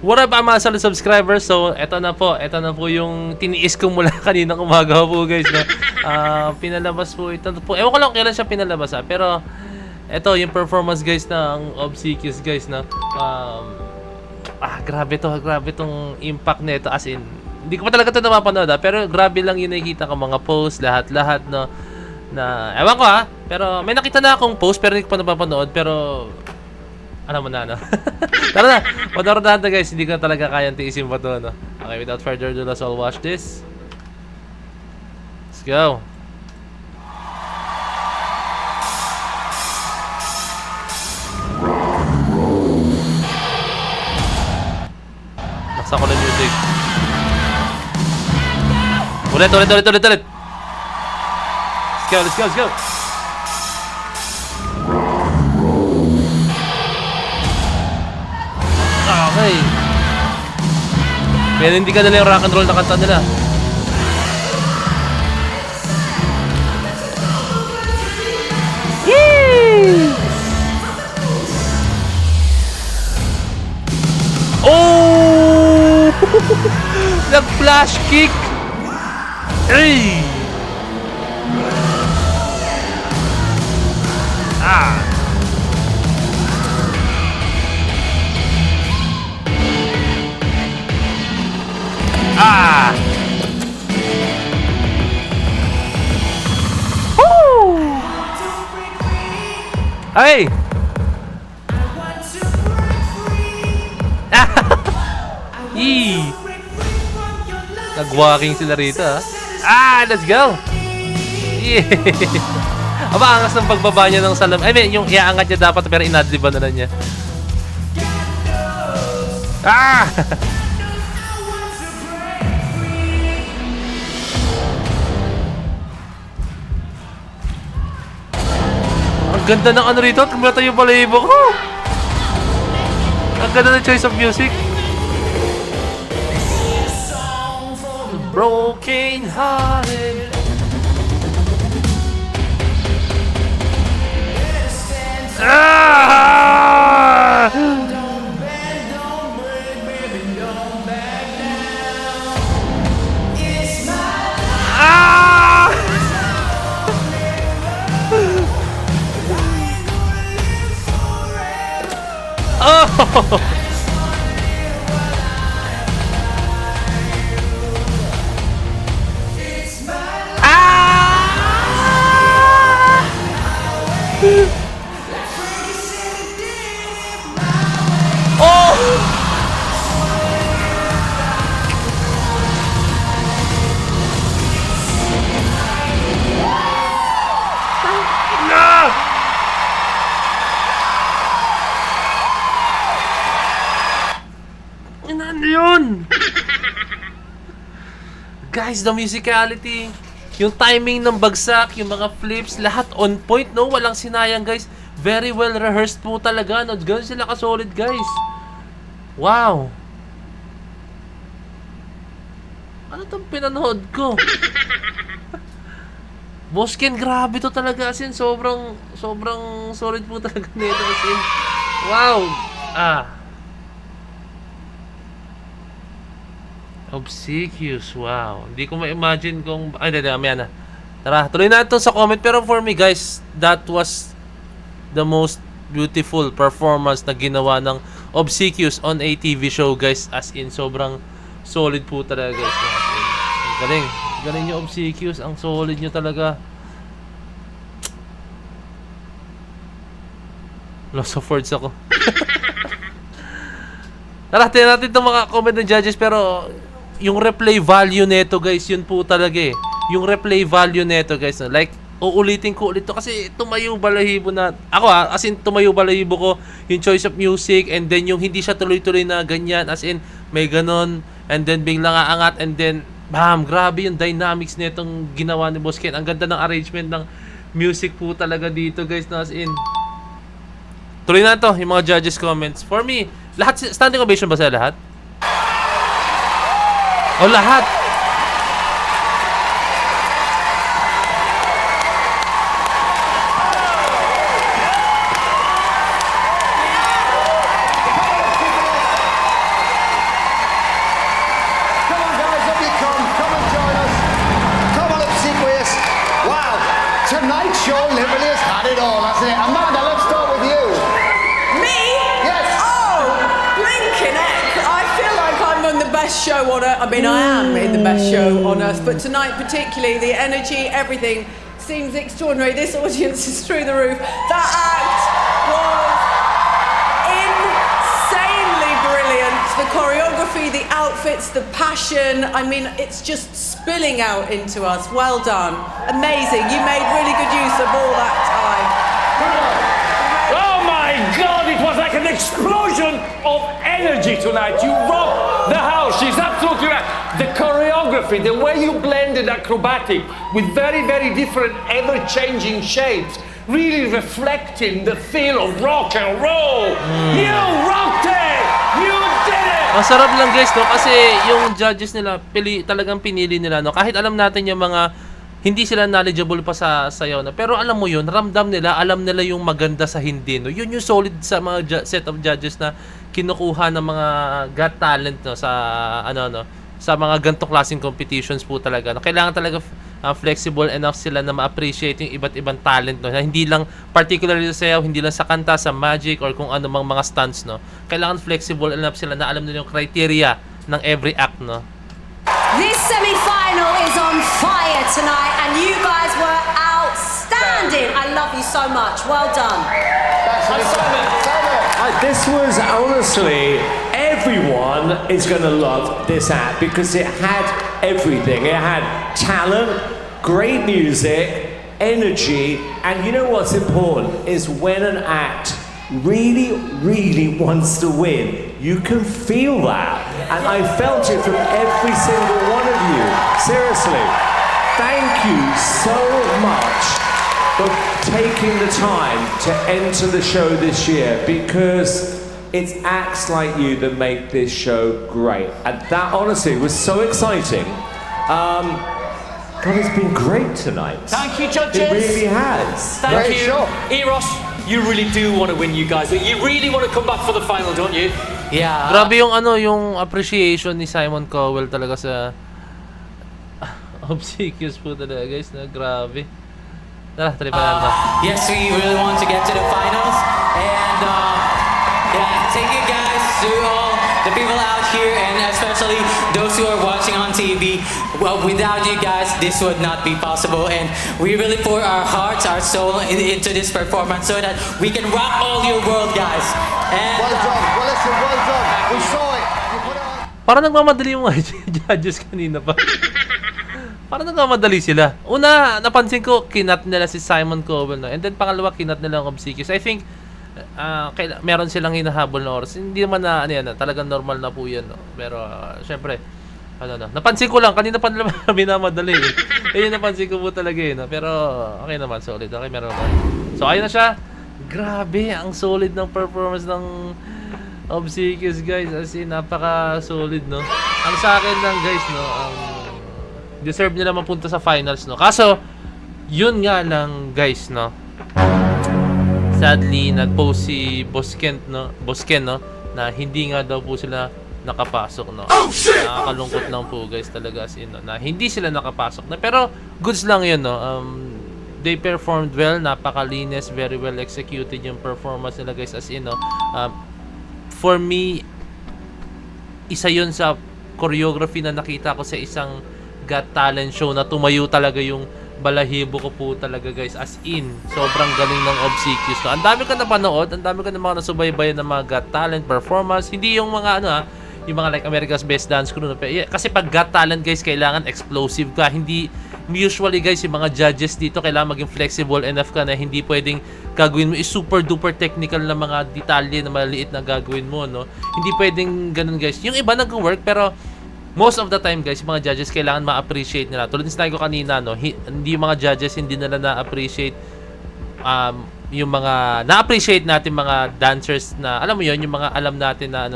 What up, mga solid subscribers? So, eto na po yung tiniis ko mula kaninang umaga po, guys, no? Pinalabas po ito po. Ewan ko lang kailan siya pinalabas, ha? Pero, eto, yung performance, guys, ng Obsequious, guys, no? Grabe tong impact nito, as in, hindi ko pa talaga ito napapanood, ha? Pero, grabe lang yung nakikita ko, mga posts, lahat, no? Na, ewan ko, ha? Pero, may nakita na akong post, pero hindi ko pa napapanood, pero, alam mo na, no? Tara na, panoorin natin, guys. Hindi ko na talaga kayang tiisin pa to, no? Okay, without further ado, let's all watch this. Let's go. Naksa ko na music. Ulit. Let's go. Okay. Pero hindi ka nila yung rock and roll na kanta nila. Yee! Oh! Nag-flash kick! Hey! Woo! Hey! Nag-walking sila rito, ha? Let's go! Yeah! Aba, angas ng pagbaba niya ng salam. I mean, yung iaangat niya dapat pero inadliban na lang niya. Ang ganda ng ano rito. Tumata yung balahibo ko. Ang ganda ng choice of music. Broken hearted. Guys, the musicality, yung timing ng bagsak, yung mga flips, lahat on point, no? Walang sinayang, guys. Very well rehearsed po talaga, no? Ganun sila ka-solid, guys. Wow. Ano tong pinanood ko? Boss Ken, grabe to talaga, as in, sobrang solid po talaga nito, as in. Wow. Obsequious, wow. Hindi ko ma-imagine kung... Hindi, na. Tara, tuloy na ito sa comment. Pero for me, guys, that was the most beautiful performance na ginawa ng Obsequious on a TV show, guys. As in, sobrang solid po talaga, guys. Galing. Galing yung Obsequious. Ang solid nyo talaga. Loss of words ako. Tara, tingnan natin itong mga comment ng judges, pero... yung replay value neto, guys, yun po talaga eh. Yung replay value neto, guys, like, uulitin ko ulit to kasi tumayo balahibo na. Ako as in, tumayo balahibo ko yung choice of music, and then yung hindi siya tuloy-tuloy na ganyan, as in, may ganon, and then biglang aangat, and then, bam, grabe yung dynamics netong ginawa ni Boss Ken. Ang ganda ng arrangement ng music po talaga dito, guys, na as in. Tuloy na to, yung mga judges comments. For me, lahat, standing ovation ba sa lahat? O lahat. best show on earth. I mean, I am in the best show on earth, but tonight particularly, the energy, everything seems extraordinary. This audience is through the roof. That act was insanely brilliant. The choreography, the outfits, the passion. I mean, it's just spilling out into us. Well done. Amazing. You made really good use of all that time. Oh my God, it was like an explosion of energy tonight. You rocked the house. She's absolutely right. The choreography, the way you blended acrobatic with very, very different, ever-changing shapes, really reflecting the feel of rock and roll. You rocked it! You did it! Ang sarap lang guys, no? Kasi yung judges nila, talagang pinili nila, no? Kahit alam natin yung mga hindi sila knowledgeable pa sa sayaw na. Pero alam mo yun, ramdam nila, alam nila yung maganda sa hindi, no? Yun yung solid sa mga set of judges na kinukuha ng mga Got Talent, no? Sa, sa mga ganitong klaseng competitions po talaga. No? Kailangan talaga flexible enough sila na ma-appreciate yung iba't ibang talent, no? Na hindi lang particularly sa sayaw, hindi lang sa kanta, sa magic, or kung ano mang mga stunts, no? Kailangan flexible enough sila na alam nila yung criteria ng every act, no? This semi-final is on fire tonight, and you guys were outstanding. I love you so much. Well done. This was honestly, everyone is going to love this act because it had everything. It had talent, great music, energy, and you know what's important is when an act really, really wants to win, you can feel that. And I felt it from every single one of you. Seriously, thank you so much for taking the time to enter the show this year, because it's acts like you that make this show great. And that honestly was so exciting. God, it's been great tonight. Thank you, judges. It really has. Thank you. Eros, you really do want to win, you guys, but you really want to come back for the final, don't you? Yeah. Grabe yung yung appreciation ni Simon Cowell talaga sa obsequious po talaga, guys, na grabe. Tara, tripan natin. Yes, we really want to get to the finals, and yeah, thank you guys to all the people out here, and especially those who are watching on TV. Well, without you guys, this would not be possible, and we really pour our hearts, our soul into this performance so that we can rock all your world, guys. And Well done. Well, listen, well done. We saw it. You put it on. Parang nagmamadali yung mga judges kanina pa. Parang nagmamadali sila. Una, napansin ko, kinat nila si Simon Cowell, no? And then pangalawa, kinat nila ang obsequious. I think, meron silang hinahabol na oras. Hindi naman na, talagang normal na po yan, no? Pero, syempre, napansin ko lang, kanina pa nila minamadali, eh. Yun napansin ko po talaga, eh, no? Pero, okay naman, solid. Okay, meron naman. So, ayun na siya. Grabe, ang solid ng performance ng obsequious, guys. As in, napaka-solid, no? Ang sa akin lang, guys, no, deserve nila mapunta sa finals, no? Kaso, yun nga lang, guys, no? Sadly, nag-post si Bosken, no? Na hindi nga daw po sila nakapasok, no? Oh, shit! Nakakalungkot lang po, guys, talaga, as in, no? Na hindi sila nakapasok. Na, pero, goods lang yun, no? They performed well, napakalinis, very well executed yung performance nila, guys, as in, no? For me, isa yun sa choreography na nakita ko sa isang Got Talent show na tumayo talaga yung balahibo ko po talaga, guys, as in sobrang galing ng obsequious, no? Ang dami ka napanood, ang dami ka na mga nasubaybayan ng mga Got Talent performance, hindi yung mga yung mga like America's Best Dance Crew, no? Kasi pag Got Talent, guys, kailangan explosive ka, hindi usually, guys, yung mga judges dito kailangan maging flexible enough ka na hindi pwedeng gagawin mo is super duper technical na mga detalye na maliit na gagawin mo, no? Hindi pwedeng ganun, guys. Yung iba nag-work, pero most of the time, guys, yung mga judges kailangan ma-appreciate nila. Tulad ng sinabi ko kanina, no, hindi yung mga judges hindi nila na-appreciate yung mga na-appreciate natin mga dancers na alam mo yon, yung mga alam natin na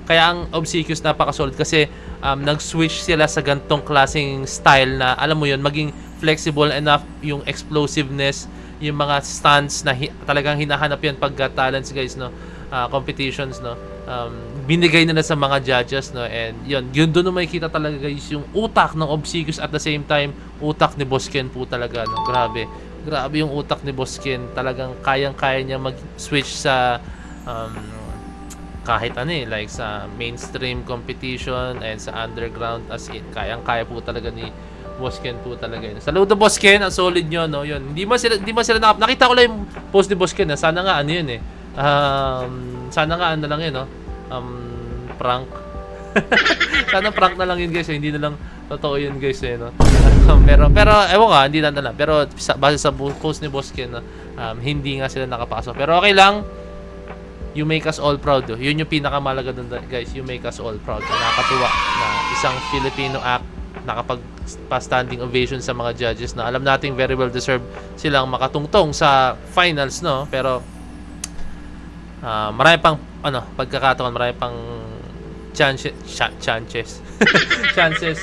kaya ang obsequious napaka-solid kasi nag-switch sila sa gantong klaseng style na alam mo yon, maging flexible enough yung explosiveness, yung mga stunts na talagang hinahanap yan pag Got Talents, guys, no, competitions, no. Binigay nila sa mga judges, no, and yun doon makikita talaga, guys, yung utak ng obsequious at the same time utak ni Bosken po talaga, no. Grabe yung utak ni Bosken, talagang kayang-kaya niya mag-switch sa kahit ano eh, like sa mainstream competition and sa underground, as in, kayang-kaya po talaga ni Boss Ken po talaga yun. Saludo Boss Ken, ang solid nyo, no? Yun. Hindi man sila nakita ko lang yung post ni Boss Ken, sana nga ano yun eh. Sana nga ano lang yun, no? Prank. Sana prank na lang yun, guys. Hindi na lang totoo yun, guys, eh, no? pero ewan ka, hindi na lang. Pero base sa post ni Boss Ken, no? Hindi nga sila nakapasok. Pero okay lang. You make us all proud. Oh. Yun yung pinakamalaga dun, guys. You make us all proud. Nakakatuwa na isang Filipino act nakapag-standing ovation sa mga judges na alam nating very well deserved silang makatungtong sa finals, no? Pero marami pang pagkakataon, marami pang chances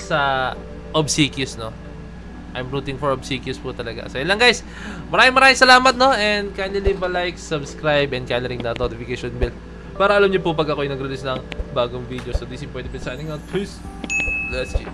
sa obsequious, no? I'm rooting for obsequious po talaga. So, yun lang, guys. Maraming salamat, no? And kindly leave a like, subscribe, and kindly ring the notification bell para alam niyo po pag ako'y nag-release ng bagong video. So, this is Point signing out. Peace. Let's see.